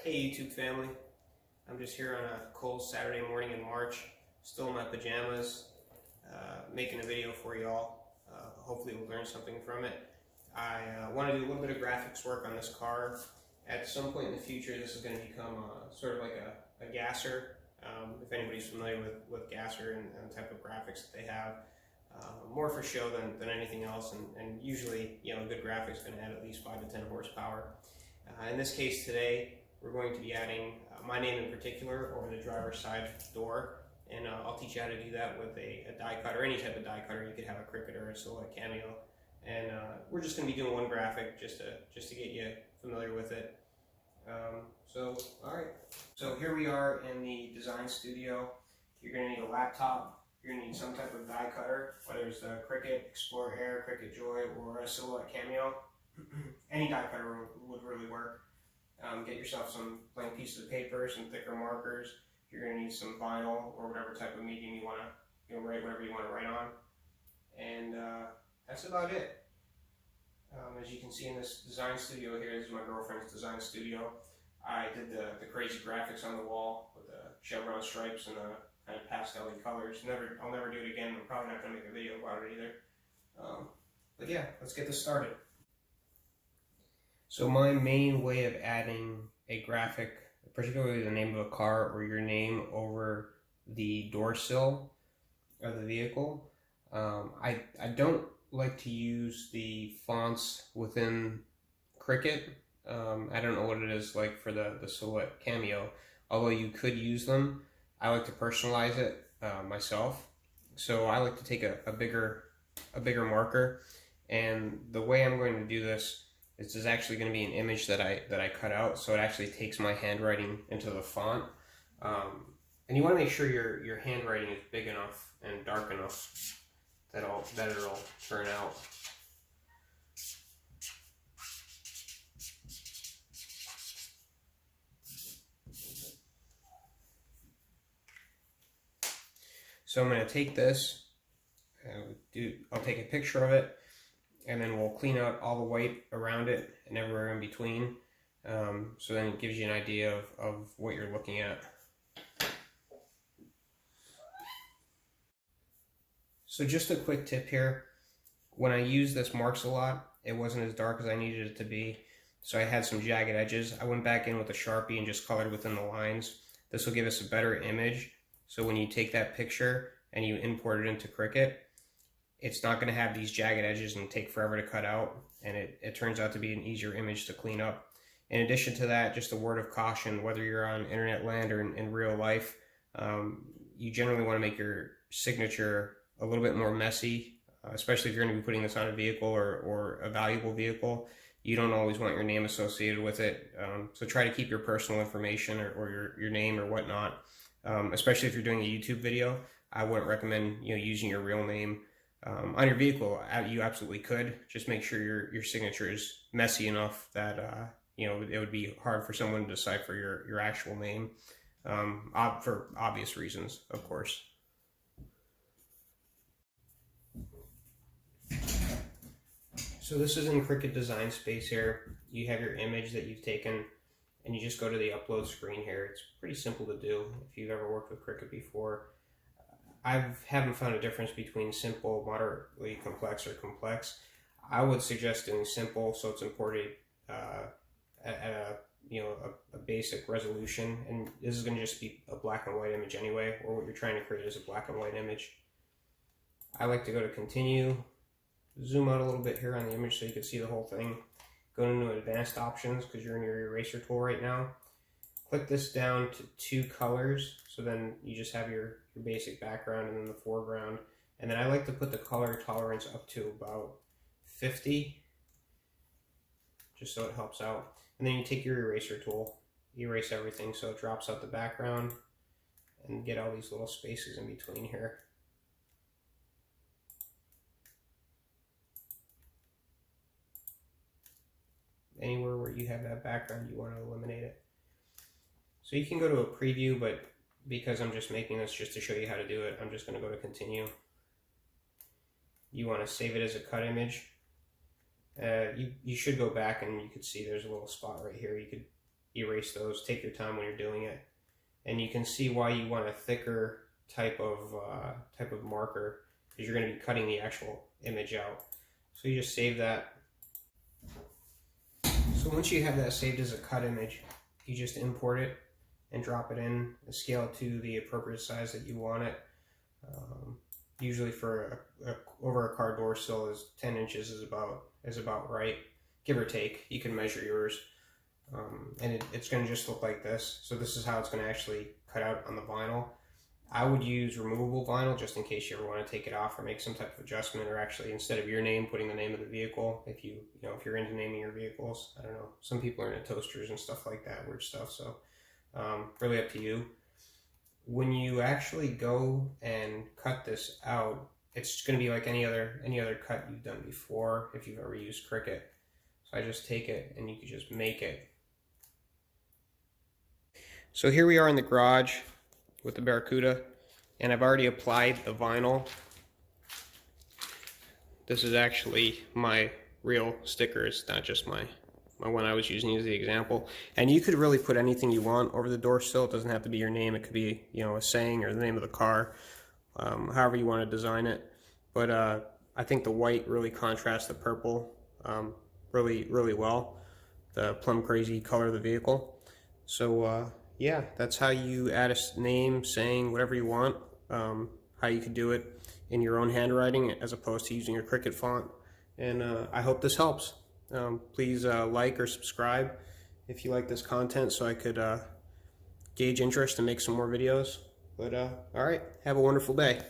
Hey YouTube family, I'm just here on a cold Saturday morning in March, still in my pajamas, making a video for y'all. Hopefully we'll learn something from it. I want to do a little bit of graphics work on this car. At some point in the future this is going to become sort of like a gasser. If anybody's familiar with gasser and the type of graphics that they have. More for show than anything else, and usually, you know, good graphics going to add at least 5 to 10 horsepower. In this case today, we're going to be adding my name in particular over the driver's side door, and I'll teach you how to do that with a die cutter, any type of die cutter. You could have a Cricut or a Silhouette Cameo, and we're just going to be doing one graphic just to get you familiar with it. All right. So here we are in the design studio. You're going to need a laptop. You're going to need some type of die cutter, whether it's the Cricut Explorer Air, Cricut Joy, or a Silhouette Cameo. Any die cutter would really work. Get yourself some blank pieces of paper, some thicker markers. You're going to need some vinyl or whatever type of medium you want to, write whatever you want to write on. And that's about it. As you can see in this design studio here, this is my girlfriend's design studio. I did the crazy graphics on the wall with the chevron stripes and the kind of pastel-y colors. I'll never do it again. I'm probably not going to make a video about it either. But yeah, let's get this started. So my main way of adding a graphic, particularly the name of a car or your name over the door sill of the vehicle, I don't like to use the fonts within Cricut. I don't know what it is like for the Silhouette Cameo, although you could use them. I like to personalize it myself, so I like to take a bigger marker, and the way I'm going to do this is actually going to be an image that I cut out, so it actually takes my handwriting into the font. And you want to make sure your handwriting is big enough and dark enough that it'll turn out. So I'm going to take this, I'll take a picture of it, and then we'll clean out all the white around it and everywhere in between. So then it gives you an idea of what you're looking at. So just a quick tip here. When I use this marks a lot, it wasn't as dark as I needed it to be. So I had some jagged edges. I went back in with a Sharpie and just colored within the lines. This will give us a better image. So when you take that picture and you import it into Cricut, it's not going to have these jagged edges and take forever to cut out, and it turns out to be an easier image to clean up. In addition to that, just a word of caution, whether you're on internet land or in real life, you generally want to make your signature a little bit more messy, especially if you're going to be putting this on a vehicle or a valuable vehicle. You don't always want your name associated with it, so try to keep your personal information or your name or whatnot. Especially if you're doing a YouTube video, I wouldn't recommend using your real name on your vehicle. You absolutely could. Just make sure your signature is messy enough that it would be hard for someone to decipher your actual name, for obvious reasons, of course. So this is in Cricut Design Space here. You have your image that you've taken, and you just go to the upload screen here. It's pretty simple to do if you've ever worked with Cricut before. I haven't found a difference between simple, moderately complex, or complex. I would suggest doing simple, so it's imported at a basic resolution, and this is going to just be a black and white image anyway, or what you're trying to create is a black and white image. I like to go to continue, zoom out a little bit here on the image so you can see the whole thing. Go into advanced options because you're in your eraser tool right now. Click this down to 2 colors, so then you just have your basic background and then the foreground. And then I like to put the color tolerance up to about 50, just so it helps out. And then you take your eraser tool, erase everything so it drops out the background, and get all these little spaces in between here. Anywhere where you have that background, you want to eliminate it. So you can go to a preview, but because I'm just making this just to show you how to do it, I'm just going to go to continue. You want to save it as a cut image. You should go back and you could see there's a little spot right here. You could erase those. Take your time when you're doing it. And you can see why you want a thicker type of marker, because you're going to be cutting the actual image out. So you just save that. So once you have that saved as a cut image, you just import it and drop it in, and scale it to the appropriate size that you want it. Usually for over a car door sill is 10 inches is about right, give or take. You can measure yours, and it's going to just look like this. So this is how it's going to actually cut out on the vinyl. I would use removable vinyl just in case you ever want to take it off or make some type of adjustment, or actually instead of your name, putting the name of the vehicle. If if you're into naming your vehicles, I don't know. Some people are into toasters and stuff like that, weird stuff. So really up to you. When you actually go and cut this out, it's going to be like any other cut you've done before if you've ever used Cricut. So I just take it and you can just make it. So here we are in the garage with the Barracuda, and I've already applied the vinyl. This is actually my real sticker. It's not just my one I was using as the example. And you could really put anything you want over the door sill. It doesn't have to be your name. It could be, a saying or the name of the car, however you want to design it. But I think the white really contrasts the purple really well, the plum crazy color of the vehicle. So yeah, that's how you add a name, saying, whatever you want, how you could do it in your own handwriting as opposed to using your Cricut font. And I hope this helps. Please like or subscribe if you like this content, so I could gauge interest and make some more videos. But all right, have a wonderful day.